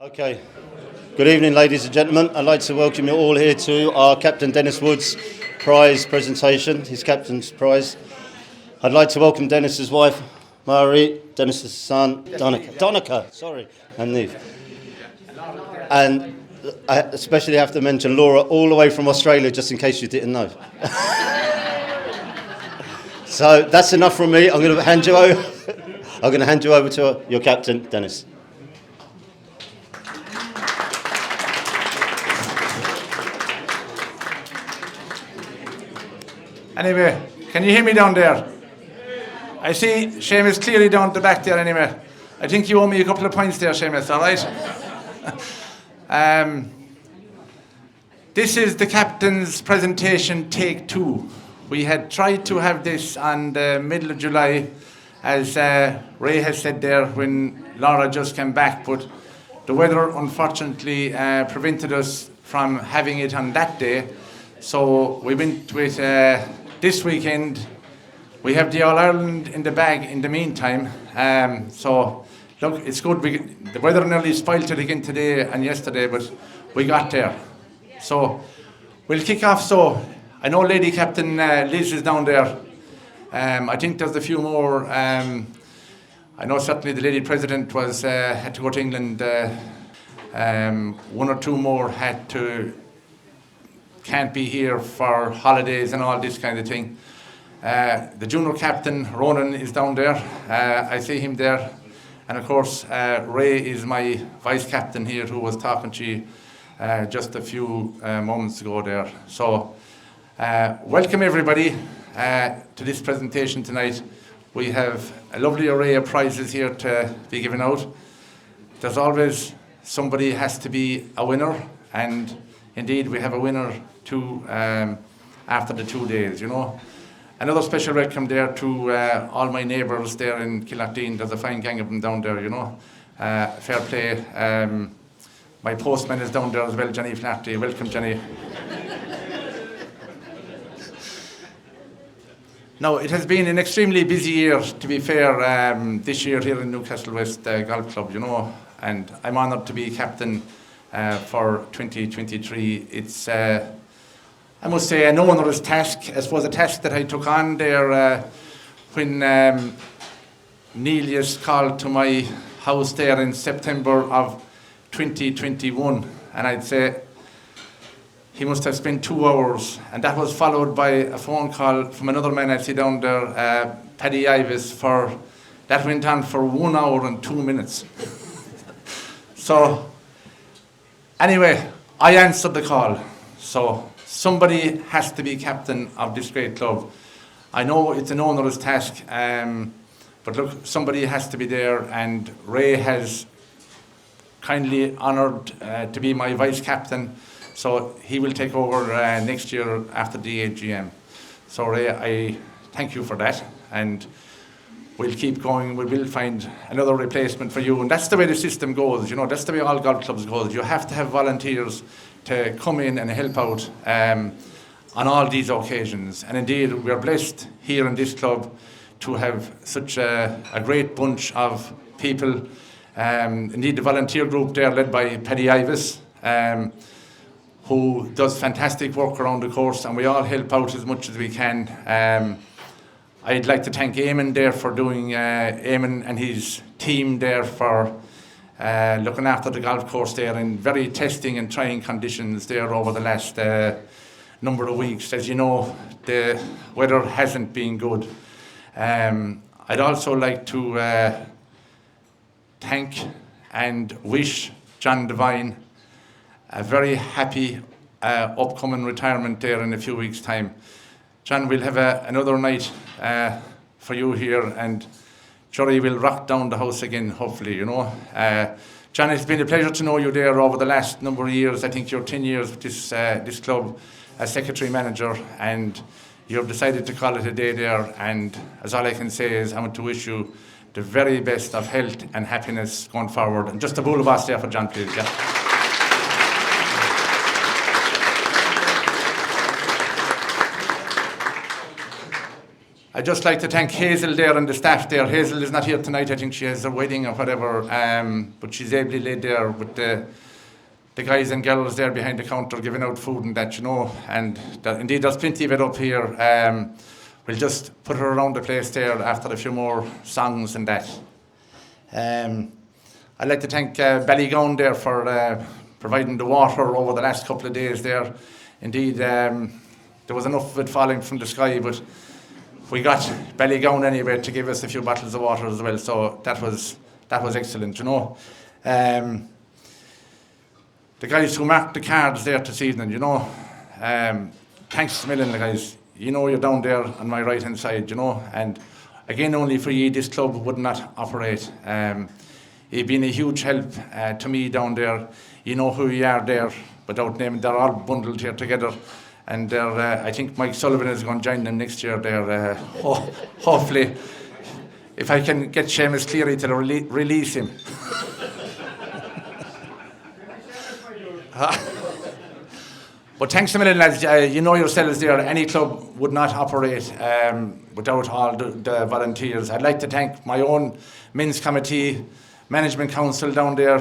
Okay. Good evening, ladies and gentlemen. I'd like to welcome you all here to our Captain Dennis Wood's prize presentation, his captain's prize. I'd like to welcome Dennis's wife, Mary, Dennis's son, Donica, and Neve. And I especially have to mention Laura, all the way from Australia, just in case you didn't know. So that's enough from me. I'm going to hand you over to your captain, Dennis. Anyway, can you hear me down there? I see Seamus clearly down at the back there anyway. I think you owe me a couple of points there, Seamus, all right? This is the captain's presentation, take 2. We had tried to have this on the middle of July, as Ray has said there, when Laura just came back, but the weather unfortunately prevented us from having it on that day. So we went with this weekend. We have the All-Ireland in the bag in the meantime. So look, it's good. The weather nearly spoilt it again today and yesterday, but we got there. So we'll kick off. So I know Lady Captain Liz is down there. I think there's a few more. I know certainly the Lady President had to go to England. One or two more can't be here for holidays and all this kind of thing. The junior captain, Ronan, is down there. I see him there. And of course, Ray is my vice captain here, who was talking to you just a few moments ago there. So welcome everybody to this presentation tonight. We have a lovely array of prizes here to be given out. There's always somebody has to be a winner, and indeed we have a winner too after the 2 days, you know. Another special welcome there to all my neighbours there in Killarteen. There's a fine gang of them down there, you know. Fair play. My postman is down there as well, Johnny Flaherty. Welcome, Johnny. Now, it has been an extremely busy year, to be fair, this year here in Newcastle West Golf Club, you know, and I'm honoured to be captain for 2023. It's, I must say, an onerous task. I suppose a task that I took on there when Neelius called to my house there in September of 2021, and I'd say he must have spent 2 hours, and that was followed by a phone call from another man I see down there, Paddy Ivis, that went on for 1 hour and 2 minutes. So, anyway, I answered the call. So, somebody has to be captain of this great club. I know it's an onerous task, but look, somebody has to be there, and Ray has kindly honoured to be my vice captain. So he will take over next year after the AGM. So Ray, I thank you for that, and we'll keep going. We will find another replacement for you, and that's the way the system goes. You know, that's the way all golf clubs goes. You have to have volunteers to come in and help out on all these occasions. And indeed, we are blessed here in this club to have such a great bunch of people. Indeed, the volunteer group there, led by Paddy Ivis, who does fantastic work around the course, and we all help out as much as we can. I'd like to thank Eamon there for doing, Eamon and his team there for looking after the golf course there in very testing and trying conditions there over the last number of weeks. As you know, the weather hasn't been good. I'd also like to thank and wish John Devine a very happy upcoming retirement there in a few weeks' time. John, we'll have another night for you here, and Jory will rock down the house again, hopefully, you know. John, it's been a pleasure to know you there over the last number of years. I think you're 10 years with this club as secretary manager, and you've decided to call it a day there, and as all I can say is I want to wish you the very best of health and happiness going forward. And just a bull of us there for John, please. Yeah. I'd just like to thank Hazel there and the staff there. Hazel is not here tonight. I think she has a wedding or whatever, but she's ably laid there with the guys and girls there behind the counter giving out food and that, and indeed there's plenty of it up here. We'll just put her around the place there after a few more songs and that. I'd like to thank Ballygown there for providing the water over the last couple of days there. Indeed, there was enough of it falling from the sky, but we got Ballygown anyway to give us a few bottles of water as well, so that was excellent, The guys who marked the cards there this evening, thanks a million, guys. You're down there on my right-hand side, and again, only for you, this club would not operate. You've been a huge help to me down there. You know who you are there, without naming. They're all bundled here together, and I think Mike Sullivan is going to join them next year there. Hopefully, if I can get Seamus Cleary to release him. But thanks a million, lads. You know yourselves there, any club would not operate without all the volunteers. I'd like to thank my own men's committee, management council down there,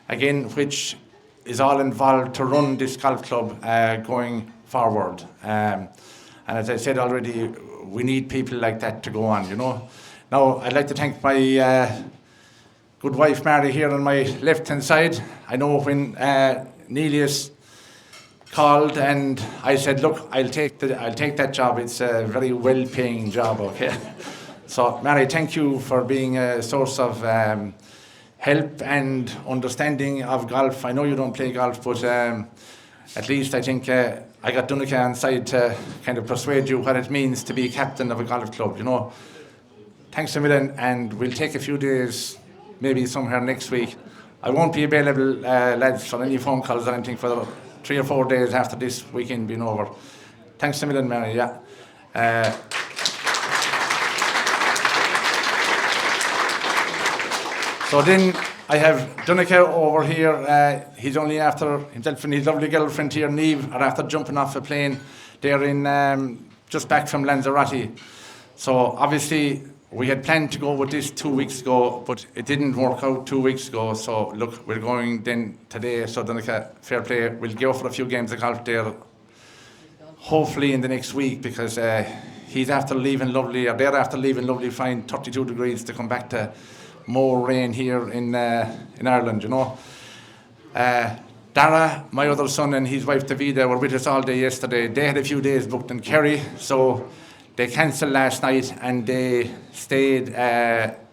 again, which is all involved to run this golf club going forward. And as I said already, we need people like that to go on, Now, I'd like to thank my good wife, Mary, here on my left-hand side. I know when Nelius called and I said, look, I'll take that job. It's a very well-paying job, okay? So, Mary, thank you for being a source of help and understanding of golf. I know you don't play golf, but at least I think I got Dunica on side to kind of persuade you what it means to be captain of a golf club, Thanks a million, and we'll take a few days, maybe somewhere next week. I won't be available, lads, for any phone calls or anything for 3 or 4 days after this weekend being over. Thanks a million, Mary, yeah. So then I have Dunica over here. He's only after, himself and his lovely girlfriend here, Niamh, are after jumping off a plane. They're in just back from Lanzarote. So obviously we had planned to go with this 2 weeks ago, but it didn't work out 2 weeks ago. So look, we're going then today. So Dunica, fair play. We'll go for a few games of golf there, hopefully in the next week, because he's after leaving lovely, or they're after leaving lovely, fine 32 degrees to come back to more rain here in Ireland, Dara, my other son, and his wife Davida were with us all day yesterday. They had a few days booked in Kerry, so they cancelled last night and they stayed.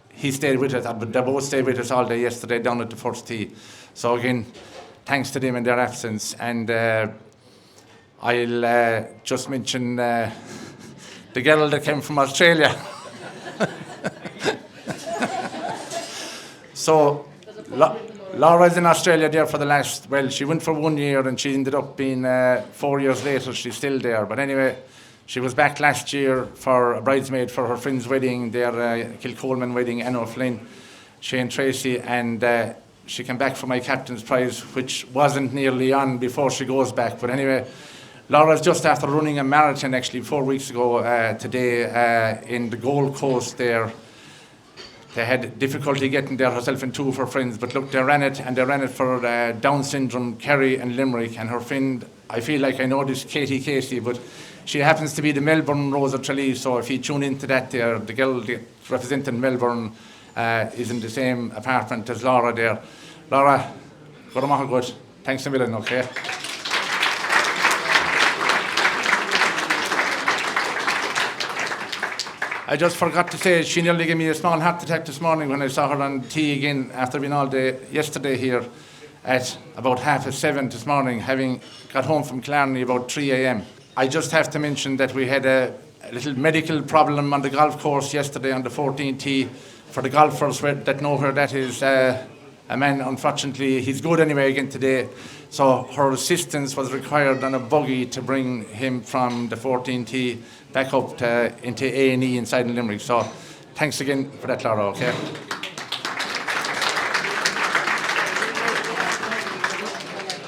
He stayed with us, but they both stayed with us all day yesterday down at the first tee. So again, thanks to them in their absence. And I'll just mention the girl that came from Australia. So Laura's in Australia there for the last, well, she went for 1 year and she ended up being 4 years later, she's still there. But anyway, she was back last year for a bridesmaid for her friend's wedding, their Kilcoleman wedding, Anna O'Flynn, Shane Tracy, and she came back for my captain's prize, which wasn't nearly on before she goes back. But anyway, Laura's just after running a marathon actually 4 weeks ago today in the Gold Coast there. They had difficulty getting there, herself and 2 of her friends, but look, they ran it, and they ran it for Down syndrome, Kerry and Limerick, and her friend, I feel like I know this, Katie Casey, but she happens to be the Melbourne Rosa Tralee, so if you tune into that there, the girl representing Melbourne is in the same apartment as Laura there. Laura, good. Thanks a million, okay? I just forgot to say, she nearly gave me a small heart attack this morning when I saw her on tee again after being all day yesterday here at about 7:30 this morning, having got home from Clarny about 3 a.m. I just have to mention that we had a little medical problem on the golf course yesterday on the 14th tee. For the golfers that know where that is, a man, unfortunately, he's good anyway again today. So her assistance was required on a buggy to bring him from the 14th tee back up into A&E inside in Limerick. So thanks again for that, Laura, okay?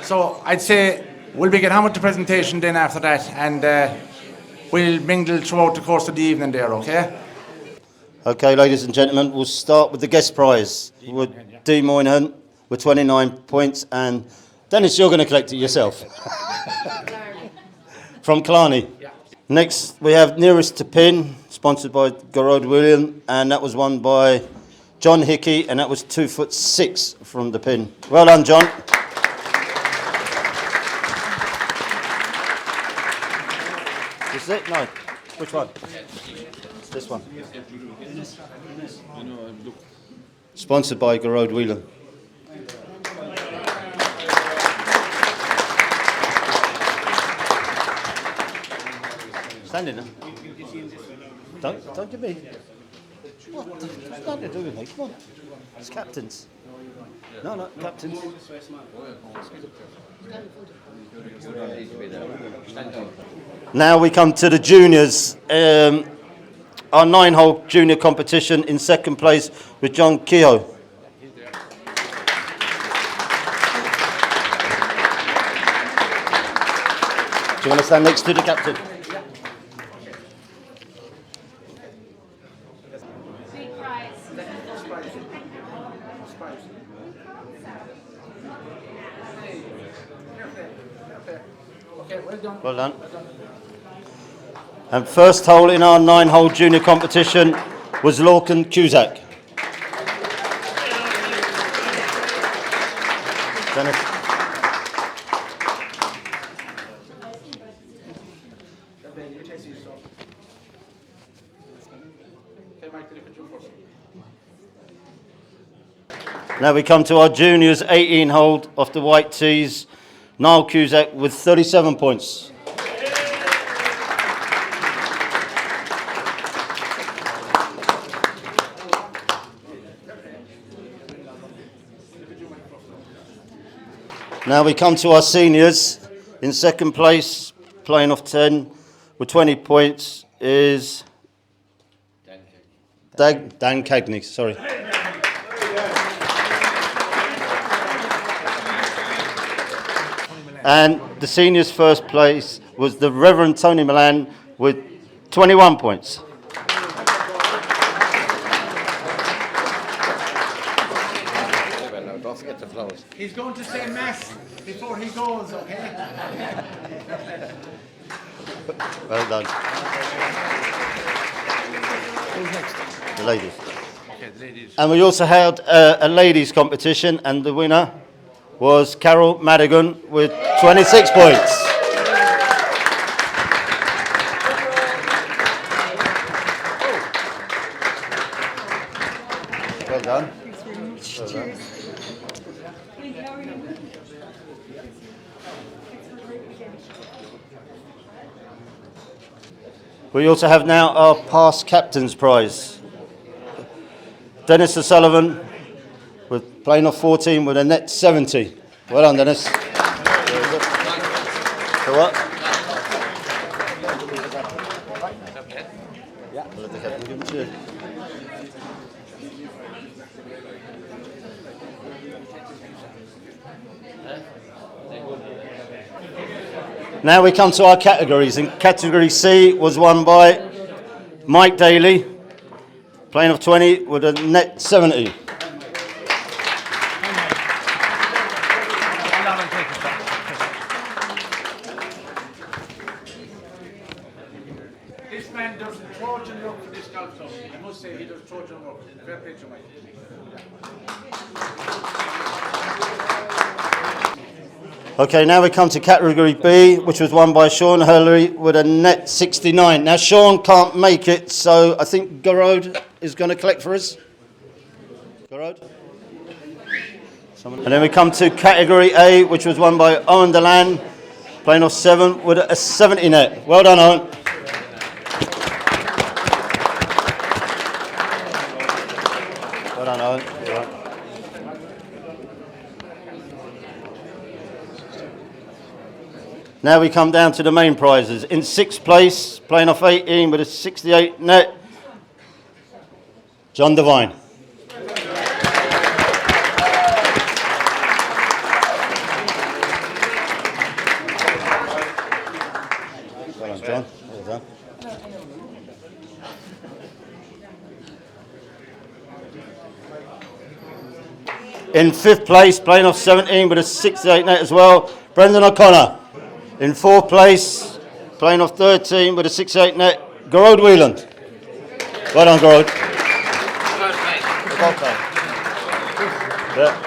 So I'd say we'll be getting on with the presentation then after that, and we'll mingle throughout the course of the evening there, okay? Okay, ladies and gentlemen, we'll start with the guest prize with D. Moynihan with 29 points, and Dennis, you're going to collect it yourself. From Killarney. Yeah. Next, we have Nearest to Pin, sponsored by Garrod William, and that was won by John Hickey, and that was 2'6" from the pin. Well done, John. This is it? No. Which one? This one. Sponsored by Garrod Whelan. Stand in there. Don't give me. What? There's nothing to do with me. Come on. It's captains. No, captains. Now we come to the juniors. Our 9-hole junior competition in second place with John Keogh. Do you want to stand next to the captain? Well done. And first hole in our 9-hole junior competition was Lorcan Cusack. Dennis. Now we come to our juniors 18-hole off the white tees. Niall Cusack with 37 points. Now we come to our seniors. In second place, playing off 10 with 20 points is Dan Cagney, sorry. And the seniors' first place was the Reverend Tony Milan with 21 points. Don't forget the flowers. He's going to say mass before he goes, okay? Well done. Who's next? The ladies. Okay, the ladies. And we also had a ladies' competition, and the winner was Carol Madigan with 26 points. Well done. Thanks very much. Well done. Cheers. Thank you. How are you? Thanks for a great weekend. We also have now our past captain's prize. Dennis O'Sullivan with playing off 14 with a net 70. Well done, Dennis. So what? Yeah. I'll let the captain give it to you. Now we come to our categories. In category C was won by Mike Daly, playing off 20 with a net 70. This man does Trojan work for this golf club. I must say he does Trojan work. Fair play to Mike. Okay, now we come to category B, which was won by Sean Hurley with a net 69. Now, Sean can't make it, so I think Garrod is going to collect for us. Garrod? And then we come to category A, which was won by Owen Delan, playing off 7 with a 70 net. Well done, Owen. Well done, Owen. You're right. Now we come down to the main prizes. In 6th place, playing off 18 with a 68 net, John Devine. Well done, John. Well done. In 5th place, playing off 17 with a 68 net as well, Brendan O'Connor. In 4th place, playing off 13 with a 68 net, Garode Whelan. Well done, Garode. Yeah.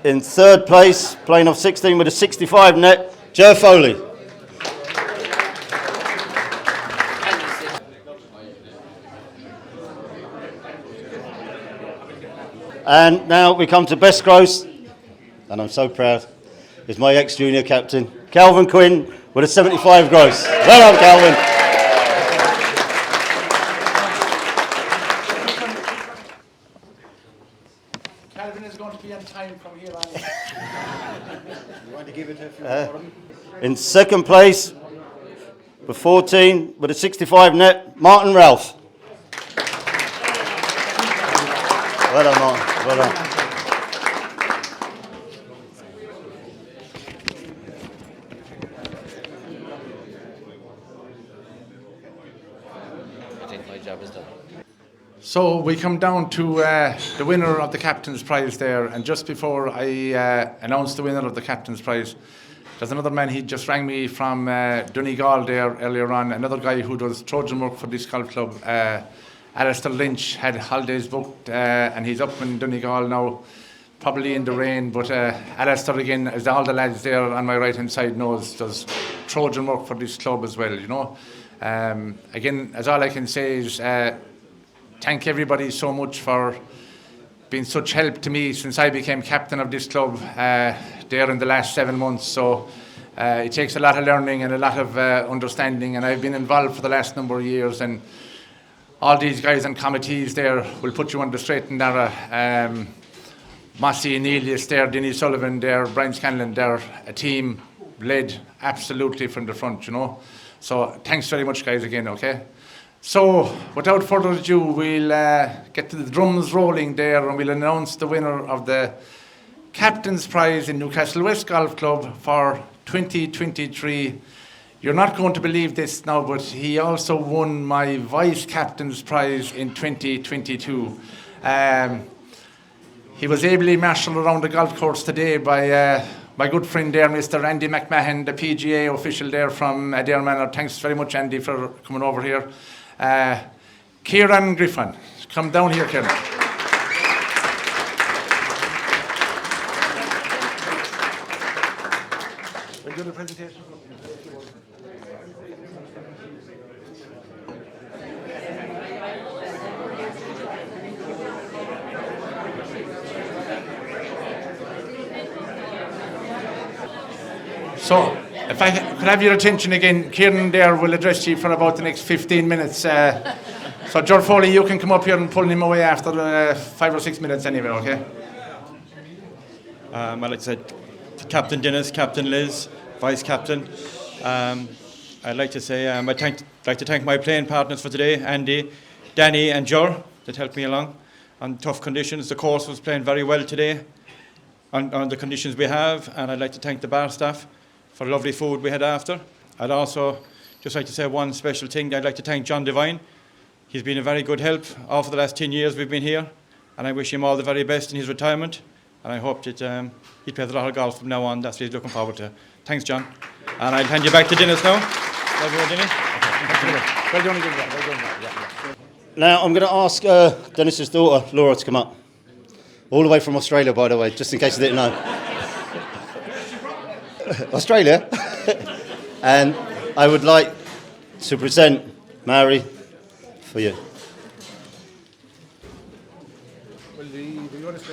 In 3rd place, playing off 16 with a 65 net, Joe Foley. And now we come to best gross, and I'm so proud, is my ex-junior captain, Calvin Quinn, with a 75 gross. Well done, Calvin. Calvin is going to be on time from here on. You want to give it a few more? In 2nd place, with 14, with a 65 net, Martin Ralph. Well done, Martin. Well done. I think my job is done. So we come down to the winner of the captain's prize there, and just before I announce the winner of the captain's prize, there's another man. He just rang me from Donegal there earlier on. Another guy who does Trojan work for this golf club. Alistair Lynch had holidays booked, and he's up in Donegal now, probably in the rain. But Alistair, again, as all the lads there on my right hand side knows, does Trojan work for this club as well. You know, again, as all I can say is thank everybody so much for being such help to me since I became captain of this club there in the last 7 months. So it takes a lot of learning and a lot of understanding, and I've been involved for the last number of years. And all these guys and committees there will put you on the straight and narrow. Mossy and Elias there, Denny Sullivan there, Brian Scanlon there, a team led absolutely from the front, you know. So thanks very much, guys, again, okay? So without further ado, we'll get to the drums rolling there, and we'll announce the winner of the Captain's Prize in Newcastle West Golf Club for 2023. You're not going to believe this now, but he also won my Vice Captain's Prize in 2022. He was ably marshalled around the golf course today by my good friend there, Mr. Andy McMahon, the PGA official there from Adair Manor. Thanks very much, Andy, for coming over here. Kieran Griffin, come down here, Kieran. We'll do the presentation. So, if I could have your attention again, Kieran there will address you for about the next 15 minutes. So, George Foley, you can come up here and pull him away after 5 or 6 minutes anyway, okay? I'd like to say to Captain Dennis, Captain Liz, Vice Captain. I'd like to say I'd like to thank my playing partners for today, Andy, Danny and Jor, that helped me along on tough conditions. The course was playing very well today on the conditions we have, and I'd like to thank the bar staff for the lovely food we had after. I'd also just like to say one special thing. I'd like to thank John Devine. He's been a very good help all for the last 10 years we've been here, and I wish him all the very best in his retirement, and I hope that he plays a lot of golf from now on. That's what he's looking forward to. Thanks, John. And I'll hand you back to Dennis now. Well done, Denny. Well done again, well done. Yeah. Now I'm going to ask Dennis's daughter, Laura, to come up. All the way from Australia, by the way, just in case you didn't know. Australia. And I would like to present Mary for you. Will you want to